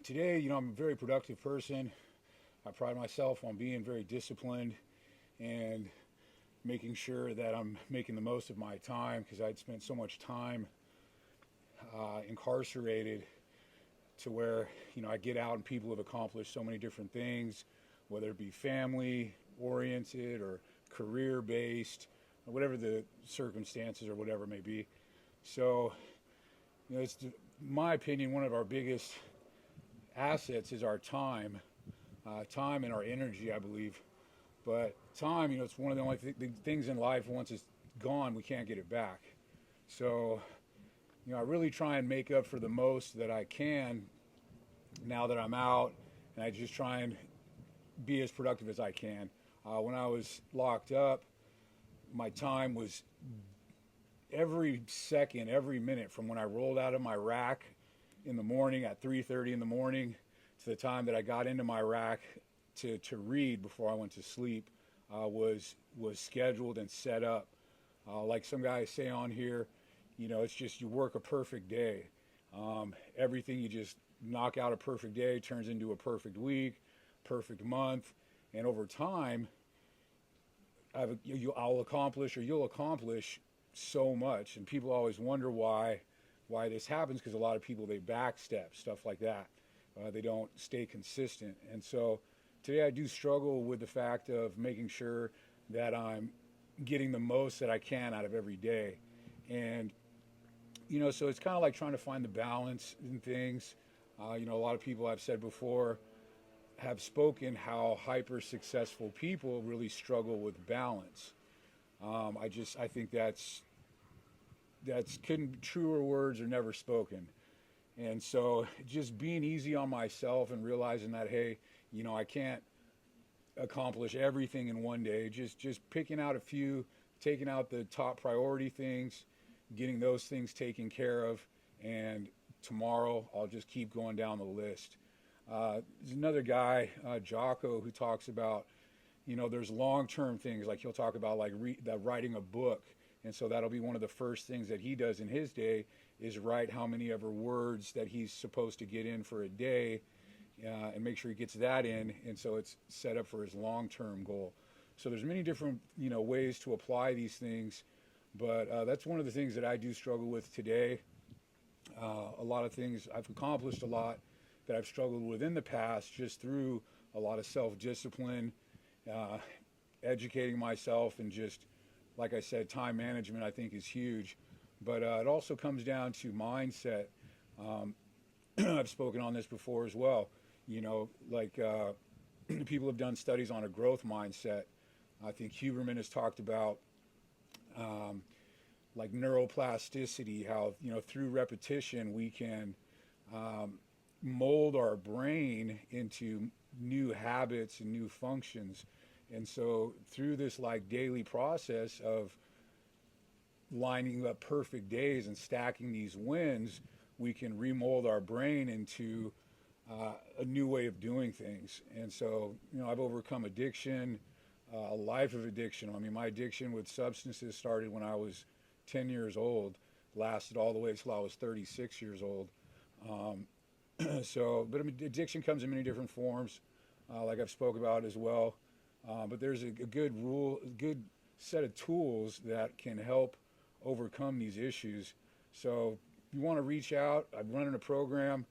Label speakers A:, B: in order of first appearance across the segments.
A: today, I'm a very productive person. I pride myself on being very disciplined and making sure that I'm making the most of my time because I'd spent so much time incarcerated to where, I get out and people have accomplished so many different things, whether it be family oriented or career based, or whatever the circumstances or whatever it may be. So, it's my opinion, one of our biggest assets is our time and our energy, I believe. But time, it's one of the only things in life, once it's gone, we can't get it back. So, I really try and make up for the most that I can now that I'm out, and I just try and be as productive as I can. When I was locked up, my time was every second, every minute from when I rolled out of my rack in the morning at 3:30 in the morning to the time that I got into my rack to read before I went to sleep was scheduled and set up. Like some guys say on here, it's just you work a perfect day. Everything you just knock out a perfect day turns into a perfect week, perfect month, and over time, you'll accomplish so much. And people always wonder why this happens, because a lot of people, they backstep, stuff like that. They don't stay consistent. And so today I do struggle with the fact of making sure that I'm getting the most that I can out of every day. And, so it's kind of like trying to find the balance in things. A lot of people, I've said before, have spoken how hyper successful people really struggle with balance. I think that's truer words are never spoken. And so just being easy on myself and realizing that, hey, I can't accomplish everything in one day. Just picking out a few, taking out the top priority things, getting those things taken care of, and tomorrow I'll just keep going down the list. There's another guy, Jocko, who talks about, there's long-term things, like he'll talk about like writing a book. And so that'll be one of the first things that he does in his day is write how many ever words that he's supposed to get in for a day, and make sure he gets that in. And so it's set up for his long-term goal. So there's many different, ways to apply these things. But that's one of the things that I do struggle with today. A lot of things, I've accomplished a lot that I've struggled with in the past just through a lot of self-discipline, educating myself, and just, like I said, time management I think is huge. But it also comes down to mindset. I've spoken on this before as well. People have done studies on a growth mindset. I think Huberman has talked about like neuroplasticity, how, through repetition we can mold our brain into new habits and new functions. And so through this like daily process of lining up perfect days and stacking these wins, we can remold our brain into a new way of doing things. And so, I've overcome addiction, a life of addiction. I mean, my addiction with substances started when I was 10 years old, lasted all the way till I was 36 years old. But I mean, addiction comes in many different forms, like I've spoke about as well. But there's a good set of tools that can help overcome these issues. So if you want to reach out, I'm running a program.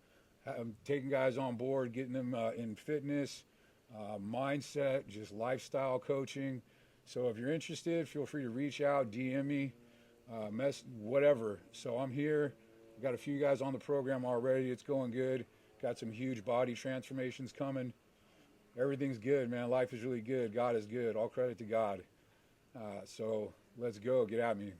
A: I'm taking guys on board, getting them in fitness, mindset, just lifestyle coaching. So if you're interested, feel free to reach out, DM me, whatever. So I'm here. I've got a few guys on the program already. It's going good. Got some huge body transformations coming. Everything's good, man. Life is really good. God is good. All credit to God. So let's go. Get at me.